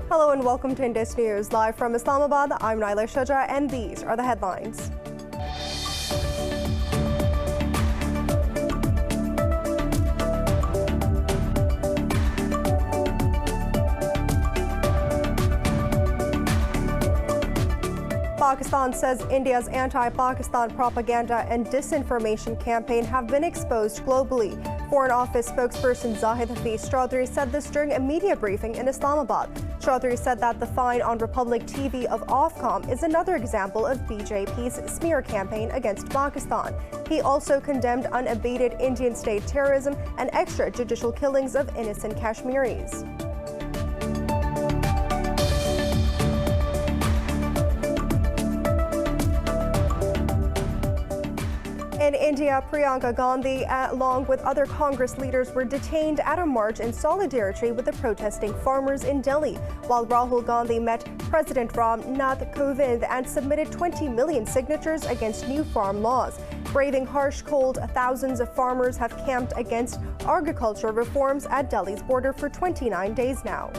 Hello and welcome to Indus News. Live from Islamabad, I'm Naila Shaja and these are the headlines. Pakistan says India's anti-Pakistan propaganda and disinformation campaign have been exposed globally. Foreign Office spokesperson Zahid Hafiz Chaudhry said this during a media briefing in Islamabad. Chaudhry said that the fine on Republic TV of Ofcom is another example of BJP's smear campaign against Pakistan. He also condemned unabated Indian state terrorism and extrajudicial killings of innocent Kashmiris. In India, Priyanka Gandhi, along with other Congress leaders, were detained at a march in solidarity with the protesting farmers in Delhi, while Rahul Gandhi met President Ram Nath Kovind and submitted 20 million signatures against new farm laws. Braving harsh cold, thousands of farmers have camped against agricultural reforms at Delhi's border for 29 days now.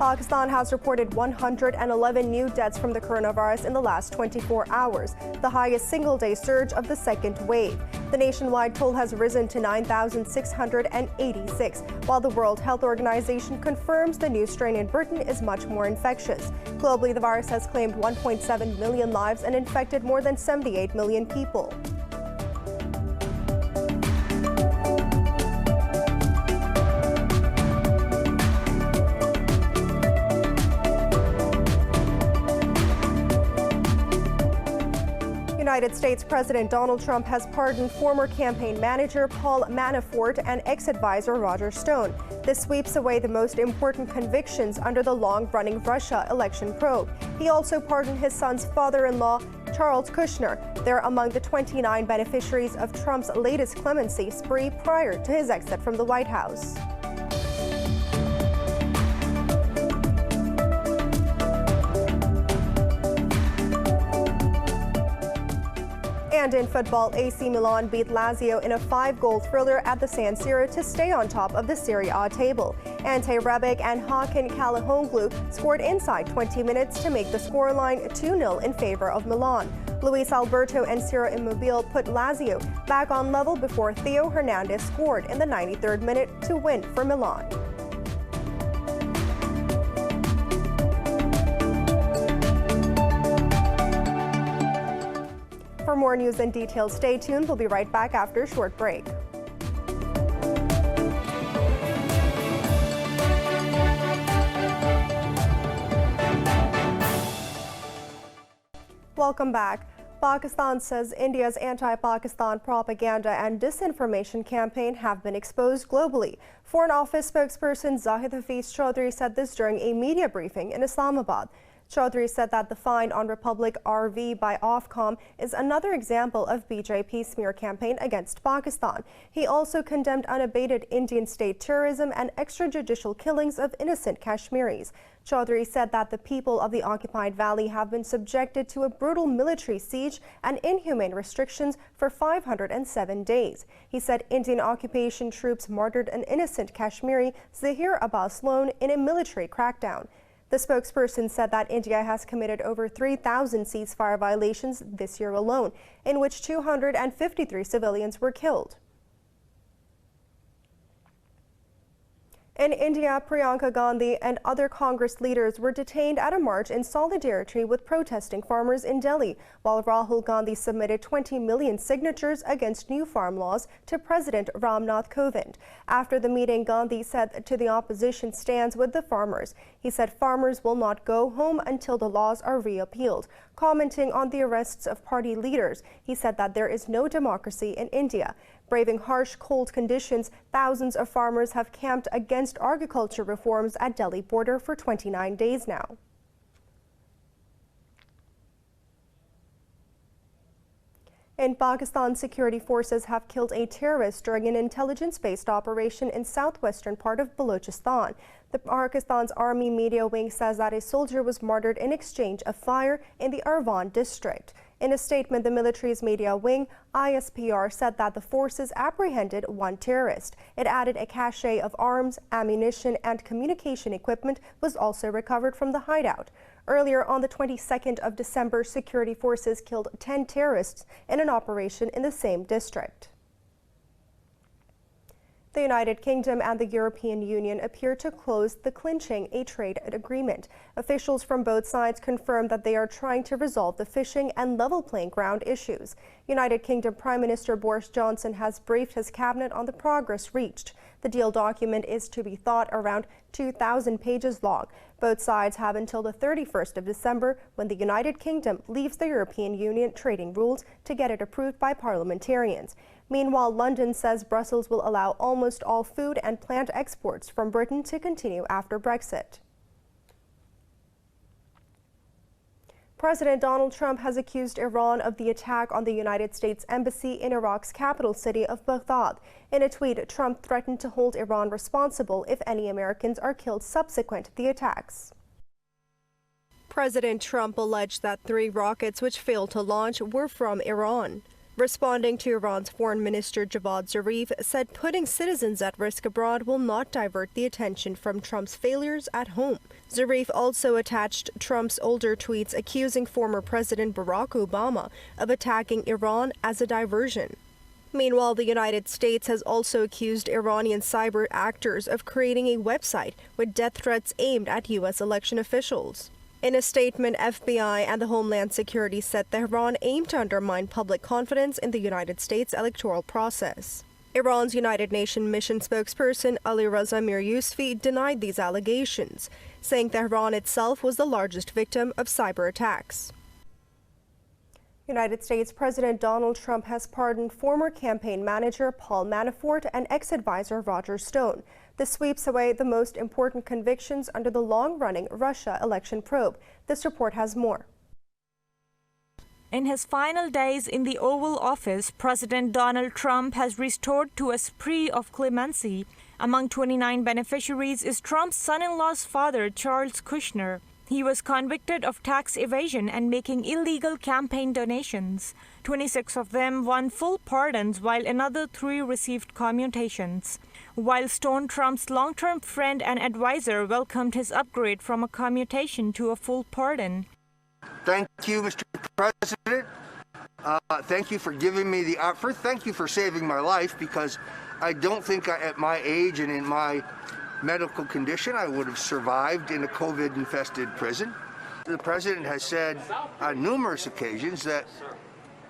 Pakistan has reported 111 new deaths from the coronavirus in the last 24 hours, the highest single-day surge of the second wave. The nationwide toll has risen to 9,686, while the World Health Organization confirms the new strain in Britain is much more infectious. Globally, the virus has claimed 1.7 million lives and infected more than 78 million people. United States President Donald Trump has pardoned former campaign manager Paul Manafort and ex-advisor Roger Stone. This sweeps away the most important convictions under the long-running Russia election probe. He also pardoned his son's father-in-law, Charles Kushner. They're among the 29 beneficiaries of Trump's latest clemency spree prior to his exit from the White House. And in football, AC Milan beat Lazio in a 5-goal thriller at the San Siro to stay on top of the Serie A table. Ante Rebic and Hakan Çalhanoğlu scored inside 20 minutes to make the scoreline 2-0 in favor of Milan. Luis Alberto and Ciro Immobile put Lazio back on level before Theo Hernandez scored in the 93rd minute to win for Milan. For more news and details, stay tuned. We'll be right back after a short break. Welcome back. Pakistan says India's anti-Pakistan propaganda and disinformation campaign have been exposed globally. Foreign Office spokesperson Zahid Hafiz Chaudhry said this during a media briefing in Islamabad. Chaudhry said that the fine on Republic RV by Ofcom is another example of BJP's smear campaign against Pakistan. He also condemned unabated Indian state terrorism and extrajudicial killings of innocent Kashmiris. Chaudhry said that the people of the occupied valley have been subjected to a brutal military siege and inhumane restrictions for 507 days. He said Indian occupation troops martyred an innocent Kashmiri, Zahir Abbas Lone, in a military crackdown. The spokesperson said that India has committed over 3,000 ceasefire violations this year alone, in which 253 civilians were killed. In India, Priyanka Gandhi and other Congress leaders were detained at a march in solidarity with protesting farmers in Delhi, while Rahul Gandhi submitted 20 million signatures against new farm laws to President Ram Nath Kovind. After the meeting, Gandhi said to the opposition stands with the farmers. He said farmers will not go home until the laws are repealed. Commenting on the arrests of party leaders, he said that there is no democracy in India. Braving harsh, cold conditions, thousands of farmers have camped against agriculture reforms at Delhi border for 29 days now. In Pakistan, security forces have killed a terrorist during an intelligence-based operation in southwestern part of Balochistan. The Pakistan's Army Media Wing says that a soldier was martyred in exchange of fire in the Irvan district. In a statement, the military's media wing, ISPR, said that the forces apprehended one terrorist. It added a cache of arms, ammunition, and communication equipment was also recovered from the hideout. Earlier on the 22nd of December, security forces killed 10 terrorists in an operation in the same district. The United Kingdom and the European Union appear to close the clinching a trade agreement. Officials from both sides confirmed that they are trying to resolve the fishing and level playing ground issues. United Kingdom Prime Minister Boris Johnson has briefed his cabinet on the progress reached. The deal document is to be thought around 2,000 pages long. Both sides have until the 31st of December, when the United Kingdom leaves the European Union trading rules, to get it approved by parliamentarians. Meanwhile, London says Brussels will allow almost all food and plant exports from Britain to continue after Brexit. President Donald Trump has accused Iran of the attack on the United States Embassy in Iraq's capital city of Baghdad. In a tweet, Trump threatened to hold Iran responsible if any Americans are killed subsequent to the attacks. President Trump alleged that 3 rockets which failed to launch were from Iran. Responding to Iran's Foreign Minister Javad Zarif said putting citizens at risk abroad will not divert the attention from Trump's failures at home. Zarif also attached Trump's older tweets accusing former President Barack Obama of attacking Iran as a diversion. Meanwhile, the United States has also accused Iranian cyber actors of creating a website with death threats aimed at U.S. election officials. In a statement, FBI and the Homeland Security said Tehran aimed to undermine public confidence in the United States electoral process. Iran's United Nations mission spokesperson Ali Raza Miryusfi denied these allegations, saying Tehran itself was the largest victim of cyber attacks. United States President Donald Trump has pardoned former campaign manager Paul Manafort and ex-advisor Roger Stone. This sweeps away the most important convictions under the long-running Russia election probe. This report has more. In his final days in the Oval Office, President Donald Trump has restored to a spree of clemency. Among 29 beneficiaries is Trump's son-in-law's father, Charles Kushner. He was convicted of tax evasion and making illegal campaign donations. 26 of them won full pardons, while another 3 received commutations. While Stone, Trump's long-term friend and advisor, welcomed his upgrade from a commutation to a full pardon. Thank you, Mr. President. Thank you for giving me the offer. Thank you for saving my life, because I don't think at my age and in my medical condition I would have survived in a COVID-infested prison. The President has said on numerous occasions that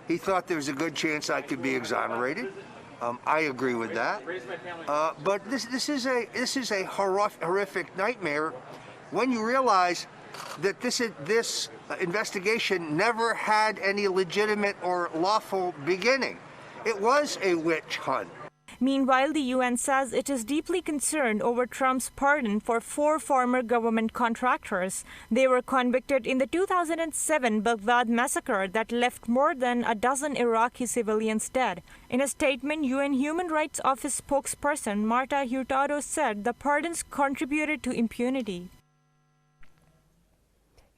he thought there was a good chance I could be exonerated. I agree with that. But this is a horrific nightmare when you realize that this investigation never had any legitimate or lawful beginning. It was a witch hunt. Meanwhile, the UN says it is deeply concerned over Trump's pardon for 4 former government contractors. They were convicted in the 2007 Baghdad massacre that left more than a dozen Iraqi civilians dead. In a statement, UN Human Rights Office spokesperson Marta Hurtado said the pardons contributed to impunity.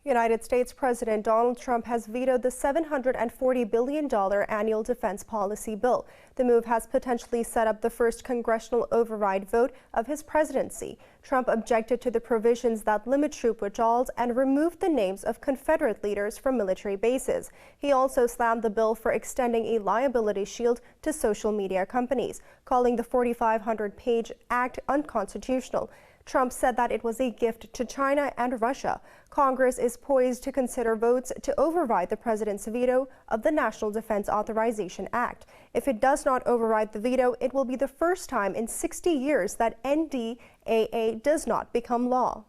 United States President Donald Trump has vetoed the $740 billion annual defense policy bill. The move has potentially set up the first congressional override vote of his presidency. Trump objected to the provisions that limit troop withdrawals and removed the names of Confederate leaders from military bases. He also slammed the bill for extending a liability shield to social media companies, calling the 4,500-page act unconstitutional. Trump said that it was a gift to China and Russia. Congress is poised to consider votes to override the president's veto of the National Defense Authorization Act. If it does not override the veto, it will be the first time in 60 years that NDAA does not become law.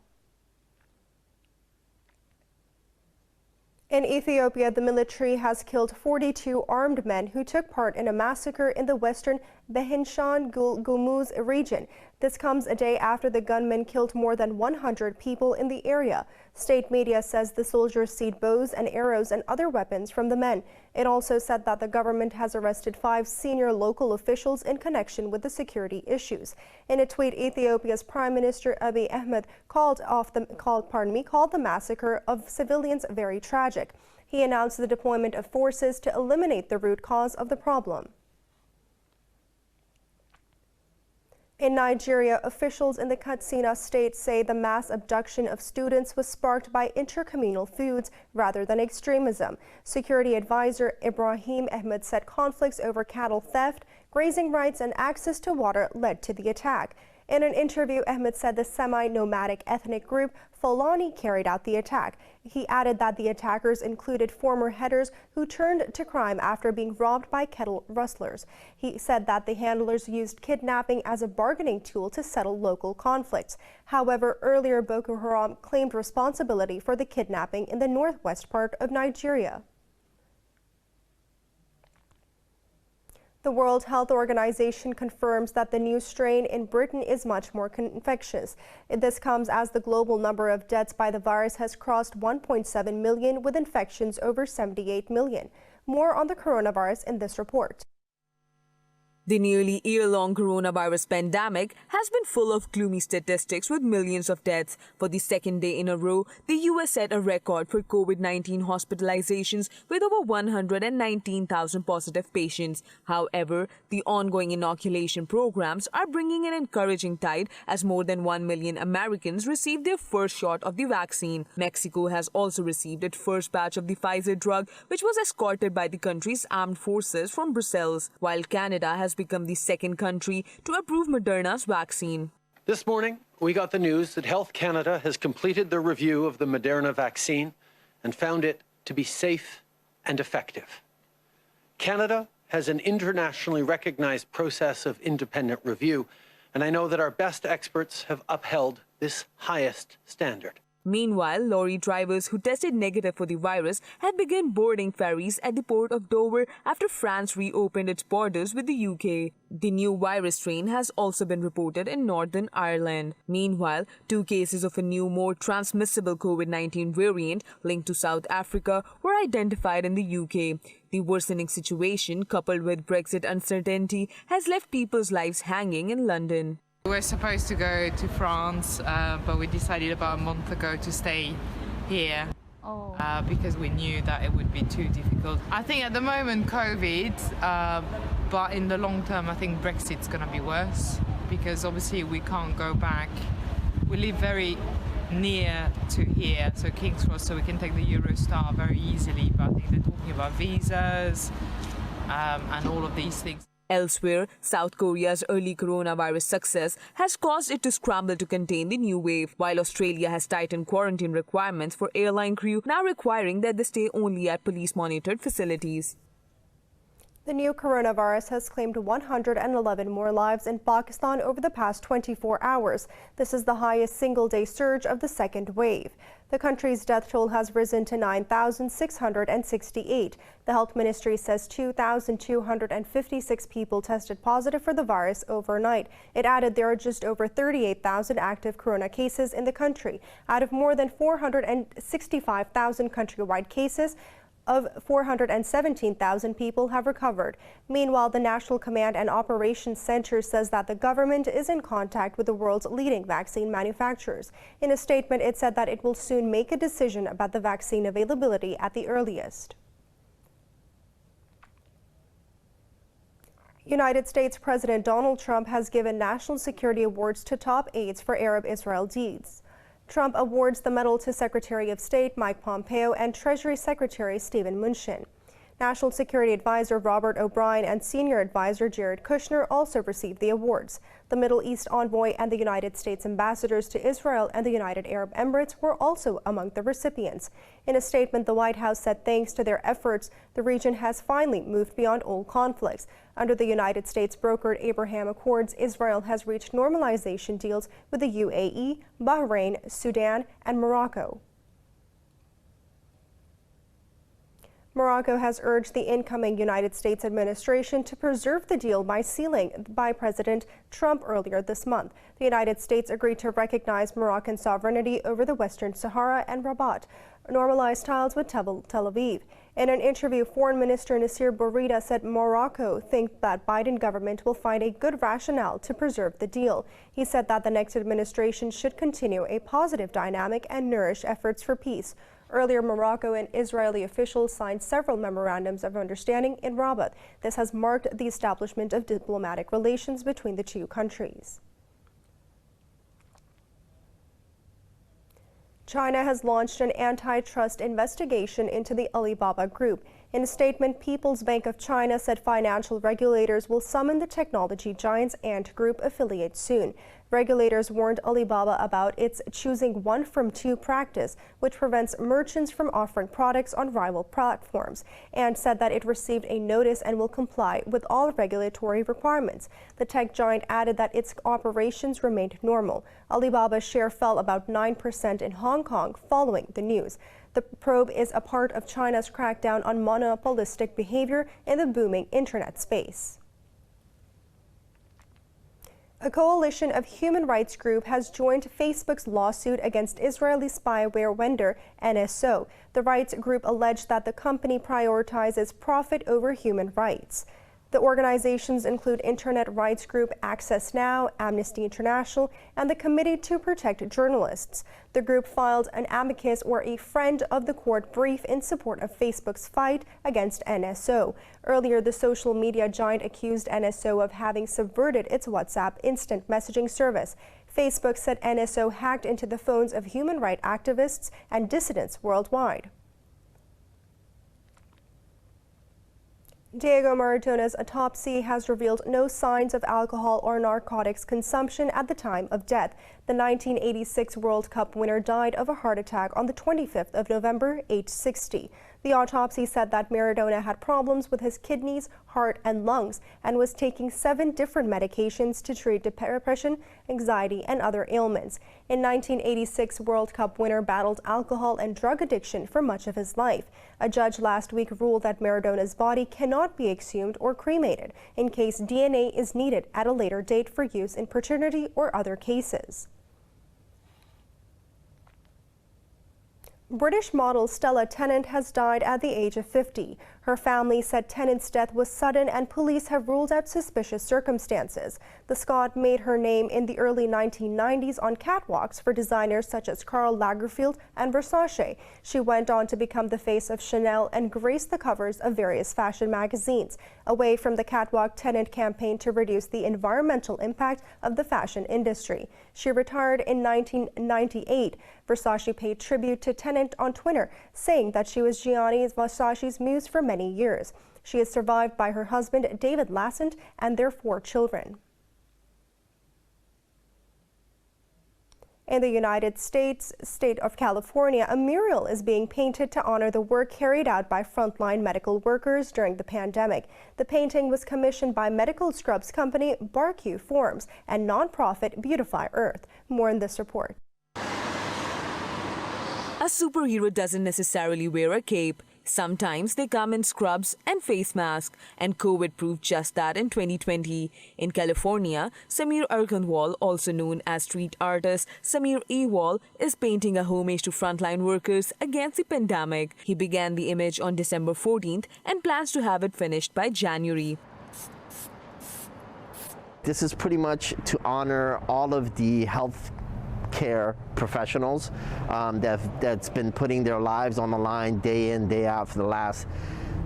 In Ethiopia, the military has killed 42 armed men who took part in a massacre in the western Benishangul Gumuz region. This comes a day after the gunman killed more than 100 people in the area. State media says the soldiers seized bows and arrows and other weapons from the men. It also said that the government has arrested 5 senior local officials in connection with the security issues. In a tweet, Ethiopia's Prime Minister Abiy Ahmed called the massacre of civilians very tragic. He announced the deployment of forces to eliminate the root cause of the problem. In Nigeria, officials in the Katsina state say the mass abduction of students was sparked by intercommunal feuds rather than extremism. Security advisor Ibrahim Ahmed said conflicts over cattle theft, grazing rights, and access to water led to the attack. In an interview, Ahmed said the semi-nomadic ethnic group Fulani carried out the attack. He added that the attackers included former headers who turned to crime after being robbed by cattle rustlers. He said that the handlers used kidnapping as a bargaining tool to settle local conflicts. However, earlier Boko Haram claimed responsibility for the kidnapping in the northwest part of Nigeria. The World Health Organization confirms that the new strain in Britain is much more infectious. This comes as the global number of deaths by the virus has crossed 1.7 million, with infections over 78 million. More on the coronavirus in this report. The nearly year-long coronavirus pandemic has been full of gloomy statistics with millions of deaths. For the second day in a row, the US set a record for COVID-19 hospitalizations with over 119,000 positive patients. However, the ongoing inoculation programs are bringing an encouraging tide as more than 1 million Americans received their first shot of the vaccine. Mexico has also received its first batch of the Pfizer drug, which was escorted by the country's armed forces from Brussels, while Canada has become the second country to approve Moderna's vaccine. This morning, we got the news that Health Canada has completed the review of the Moderna vaccine and found it to be safe and effective. Canada has an internationally recognized process of independent review, and I know that our best experts have upheld this highest standard. Meanwhile, lorry drivers who tested negative for the virus have begun boarding ferries at the port of Dover after France reopened its borders with the UK. The new virus strain has also been reported in Northern Ireland. Meanwhile, 2 cases of a new, more transmissible COVID-19 variant linked to South Africa were identified in the UK. The worsening situation, coupled with Brexit uncertainty, has left people's lives hanging in London. We were supposed to go to France, but we decided about a month ago to stay here because we knew that it would be too difficult. I think at the moment COVID, but in the long term I think Brexit's going to be worse because obviously we can't go back. We live very near to here, so King's Cross, so we can take the Eurostar very easily, but I think they're talking about visas and all of these things. Elsewhere, South Korea's early coronavirus success has caused it to scramble to contain the new wave, while Australia has tightened quarantine requirements for airline crew, now requiring that they stay only at police-monitored facilities. The new coronavirus has claimed 111 more lives in Pakistan over the past 24 hours. This is the highest single-day surge of the second wave. The country's death toll has risen to 9,668. The health ministry says 2,256 people tested positive for the virus overnight. It added there are just over 38,000 active corona cases in the country. Out of more than 465,000 countrywide cases, of 417,000 people have recovered. Meanwhile, the National Command and Operations Center says that the government is in contact with the world's leading vaccine manufacturers. In a statement, it said that it will soon make a decision about the vaccine availability at the earliest. United States President Donald Trump has given national security awards to top aides for Arab-Israel deeds. Trump awards the medal to Secretary of State Mike Pompeo and Treasury Secretary Steven Mnuchin. National Security Advisor Robert O'Brien and Senior Advisor Jared Kushner also received the awards. The Middle East envoy and the United States ambassadors to Israel and the United Arab Emirates were also among the recipients. In a statement, the White House said thanks to their efforts, the region has finally moved beyond old conflicts. Under the United States-brokered Abraham Accords, Israel has reached normalization deals with the UAE, Bahrain, Sudan, and Morocco. Morocco has urged the incoming United States administration to preserve the deal by sealing by President Trump earlier this month. The The United States agreed to recognize Moroccan sovereignty over the Western Sahara and Rabat, normalize ties with Tel Aviv. In an interview, Foreign Minister Nasser Bourita said Morocco thinks that Biden government will find a good rationale to preserve the deal. He said that the next administration should continue a positive dynamic and nourish efforts for peace. Earlier, Morocco and Israeli officials signed several memorandums of understanding in Rabat. This has marked the establishment of diplomatic relations between the two countries. China has launched an antitrust investigation into the Alibaba Group. In a statement, People's Bank of China said financial regulators will summon the technology giant's Ant Group affiliate soon. Regulators warned Alibaba about its choosing one from two practice, which prevents merchants from offering products on rival platforms, and said that it received a notice and will comply with all regulatory requirements. The tech giant added that its operations remained normal. Alibaba's share fell about 9% in Hong Kong following the news. The probe is a part of China's crackdown on monopolistic behavior in the booming internet space. A coalition of human rights groups has joined Facebook's lawsuit against Israeli spyware vendor NSO. The rights group alleged that the company prioritizes profit over human rights. The organizations include internet rights group Access Now, Amnesty International, and the Committee to Protect Journalists. The group filed an amicus or a friend of the court brief in support of Facebook's fight against NSO. Earlier, the social media giant accused NSO of having subverted its WhatsApp instant messaging service. Facebook said NSO hacked into the phones of human rights activists and dissidents worldwide. Diego Maradona's autopsy has revealed no signs of alcohol or narcotics consumption at the time of death. The 1986 World Cup winner died of a heart attack on the 25th of November, aged 60. The autopsy said that Maradona had problems with his kidneys, heart, and lungs, and was taking 7 different medications to treat depression, anxiety, and other ailments. In 1986, World Cup winner battled alcohol and drug addiction for much of his life. A judge last week ruled that Maradona's body cannot be exhumed or cremated in case DNA is needed at a later date for use in paternity or other cases. British model Stella Tennant has died at the age of 50. Her family said Tennant's death was sudden and police have ruled out suspicious circumstances. The Scot made her name in the early 1990s on catwalks for designers such as Karl Lagerfeld and Versace. She went on to become the face of Chanel and graced the covers of various fashion magazines. Away from the catwalk, Tennant campaigned to reduce the environmental impact of the fashion industry. She retired in 1998. Versace paid tribute to Tennant on Twitter, saying that she was Gianni Versace's muse for many years. She is survived by her husband, David Lassant, and their 4 children. In the United States, state of California, a mural is being painted to honor the work carried out by frontline medical workers during the pandemic. The painting was commissioned by medical scrubs company BARQ Forms and nonprofit Beautify Earth. More in this report. A superhero doesn't necessarily wear a cape. Sometimes they come in scrubs and face masks, and COVID proved just that in 2020. In California, Samir Arkanwal, also known as street artist Samir Ewal, is painting a homage to frontline workers against the pandemic. He began the image on December 14th and plans to have it finished by January. This is pretty much to honor all of the health care professionals that's been putting their lives on the line day in, day out for the last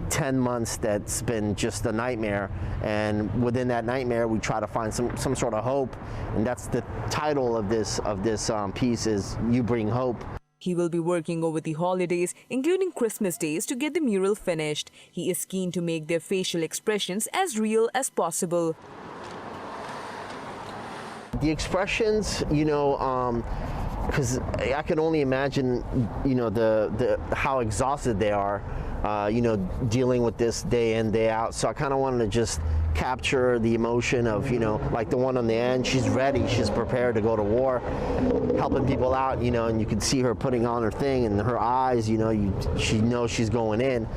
10 months. That's been just a nightmare, and within that nightmare we try to find some sort of hope, and that's the title of this piece is You Bring Hope. He will be working over the holidays, including Christmas days, to get the mural finished. He is keen to make their facial expressions as real as possible. The expressions, because I can only imagine, the how exhausted they are, dealing with this day in, day out. So I kind of wanted to just capture the emotion of, like the one on the end. She's ready, she's prepared to go to war, helping people out, and you can see her putting on her thing, and her eyes, she knows she's going in,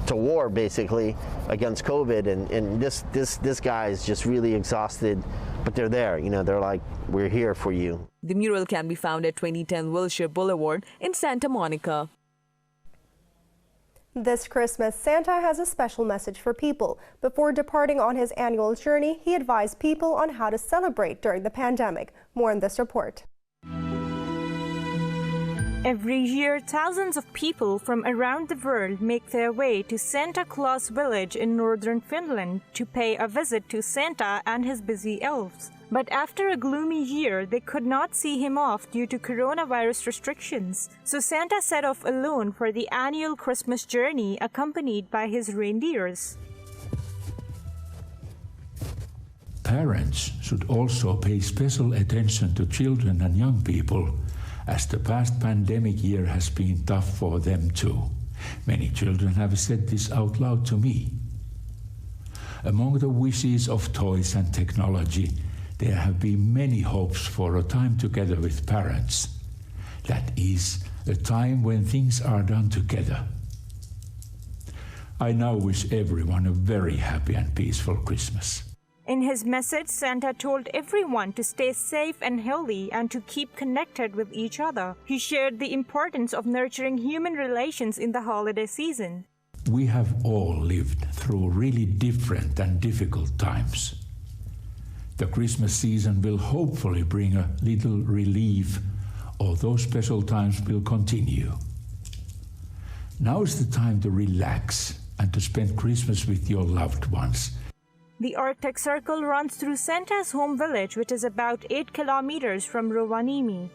to war basically against COVID, and this guy is just really exhausted but they're there. You know, they're like, we're here for you. The mural can be found at 2010 Wilshire Boulevard in Santa Monica. This Christmas, Santa has a special message for people. Before departing on his annual journey, he advised people on how to celebrate during the pandemic. More in this report. Every year, thousands of people from around the world make their way to Santa Claus village in northern Finland to pay a visit to Santa and his busy elves. But after a gloomy year, they could not see him off due to coronavirus restrictions. So Santa set off alone for the annual Christmas journey, accompanied by his reindeers. Parents should also pay special attention to children and young people, as the past pandemic year has been tough for them too. Many children have said this out loud to me. Among the wishes of toys and technology, there have been many hopes for a time together with parents. That is, a time when things are done together. I now wish everyone a very happy and peaceful Christmas. In his message, Santa told everyone to stay safe and healthy and to keep connected with each other. He shared the importance of nurturing human relations in the holiday season. We have all lived through really different and difficult times. The Christmas season will hopefully bring a little relief, although special times will continue. Now is the time to relax and to spend Christmas with your loved ones. The Arctic Circle runs through Santa's home village, which is about 8 kilometers from Rovaniemi.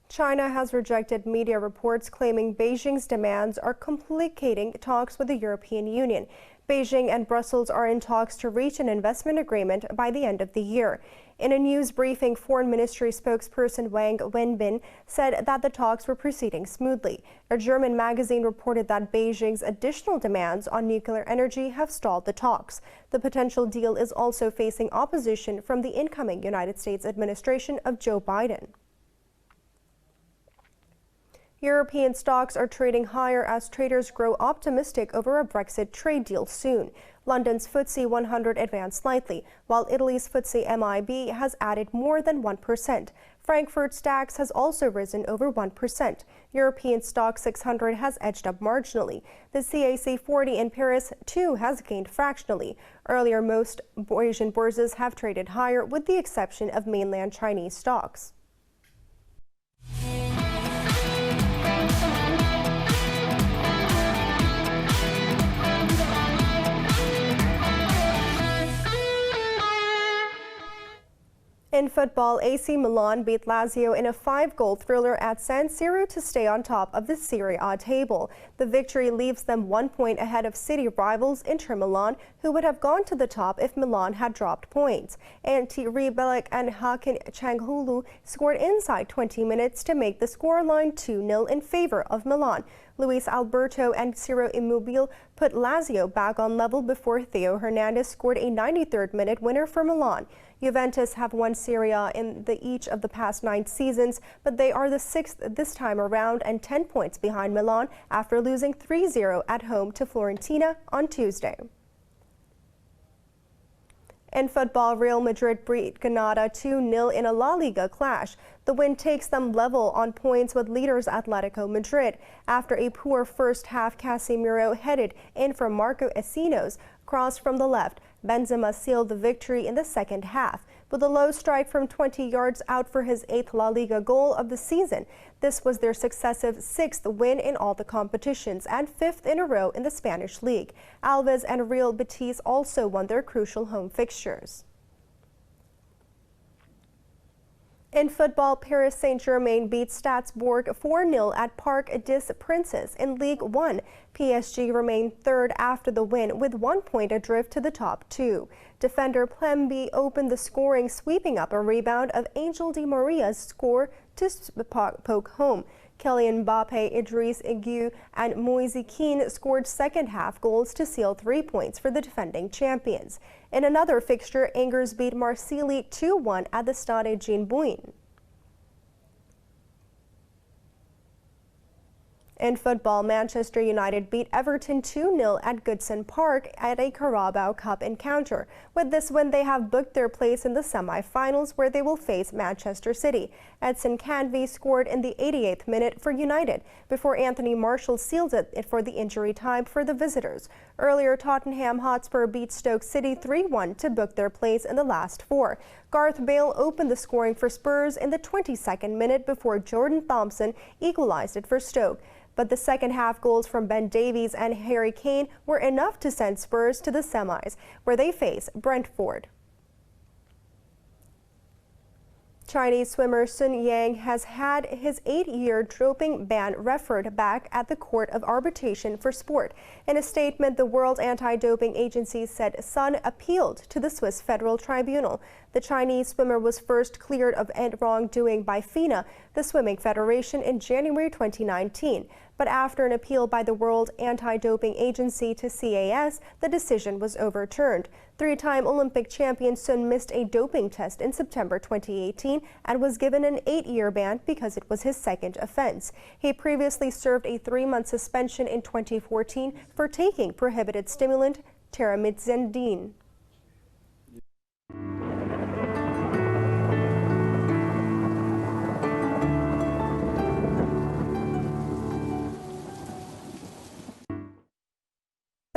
China has rejected media reports claiming Beijing's demands are complicating talks with the European Union. Beijing and Brussels are in talks to reach an investment agreement by the end of the year. In a news briefing, Foreign Ministry spokesperson Wang Wenbin said that the talks were proceeding smoothly. A German magazine reported that Beijing's additional demands on nuclear energy have stalled the talks. The potential deal is also facing opposition from the incoming United States administration of Joe Biden. European stocks are trading higher as traders grow optimistic over a Brexit trade deal soon. London's FTSE 100 advanced slightly, while Italy's FTSE MIB has added more than 1%. Frankfurt's DAX has also risen over 1%. European stock 600 has edged up marginally. The CAC 40 in Paris, too, has gained fractionally. Earlier, most Asian bourses have traded higher, with the exception of mainland Chinese stocks. In football, AC Milan beat Lazio in a 5-goal thriller at San Siro to stay on top of the Serie A table. The victory leaves them 1 point ahead of city rivals Inter Milan, who would have gone to the top if Milan had dropped points. Anti-Rebellic and Hakan Çalhanoğlu scored inside 20 minutes to make the scoreline 2-0 in favor of Milan. Luis Alberto and Ciro Immobile put Lazio back on level before Theo Hernandez scored a 93rd minute winner for Milan. Juventus have won Serie A in each of the past 9 seasons, but they are the 6th this time around and 10 points behind Milan after losing 3-0 at home to Fiorentina on Tuesday. In football, Real Madrid beat Granada 2-0 in a La Liga clash. The win takes them level on points with leaders Atletico Madrid. After a poor first half, Casemiro headed in for Marco Asensio's cross from the left. Benzema sealed the victory in the second half, with a low strike from 20 yards out for his 8th La Liga goal of the season. This was their successive 6th win in all the competitions and 5th in a row in the Spanish league. Alves and Real Betis also won their crucial home fixtures. In football, Paris Saint-Germain beat Strasbourg 4-0 at Parc des Princes in Ligue 1. PSG remained third after the win with 1 point adrift to the top 2. Defender Plembe opened the scoring, sweeping up a rebound of Angel Di Maria's score to poke home. Kylian Mbappe, Idriss Gueye and Moise Kean scored second-half goals to seal 3 points for the defending champions. In another fixture, Angers beat Marseille 2-1 at the Stade Jean Bouin. In football, Manchester United beat Everton 2-0 at Goodison Park at a Carabao Cup encounter. With this win, they have booked their place in the semi-finals where they will face Manchester City. Edson Canvey scored in the 88th minute for United before Anthony Martial sealed it for the injury time for the visitors. Earlier, Tottenham Hotspur beat Stoke City 3-1 to book their place in the last four. Gareth Bale opened the scoring for Spurs in the 22nd minute before Jordan Thompson equalized it for Stoke. But the second half goals from Ben Davies and Harry Kane were enough to send Spurs to the semis, where they face Brentford. Chinese swimmer Sun Yang has had his 8-year doping ban referred back at the Court of Arbitration for Sport. In a statement, the World Anti-Doping Agency said Sun appealed to the Swiss Federal Tribunal. The Chinese swimmer was first cleared of wrongdoing by FINA, the swimming federation, in January 2019. But after an appeal by the World Anti-Doping Agency to CAS, the decision was overturned. Three-time Olympic champion Sun missed a doping test in September 2018 and was given an 8-year ban because it was his second offense. He previously served a 3-month suspension in 2014 for taking prohibited stimulant teramycin.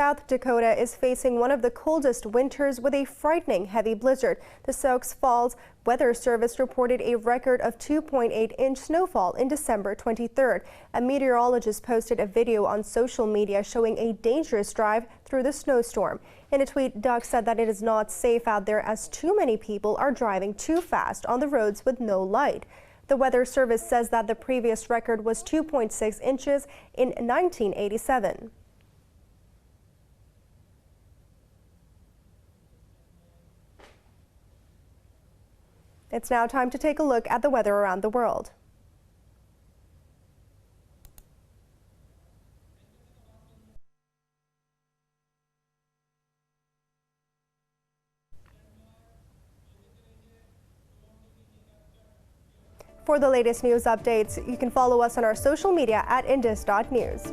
South Dakota is facing one of the coldest winters with a frightening heavy blizzard. The Sioux Falls Weather Service reported a record of 2.8-inch snowfall in December 23rd. A meteorologist posted a video on social media showing a dangerous drive through the snowstorm. In a tweet, Doug said that it is not safe out there as too many people are driving too fast on the roads with no light. The Weather Service says that the previous record was 2.6 inches in 1987. It's now time to take a look at the weather around the world. For the latest news updates, you can follow us on our social media at indus.news.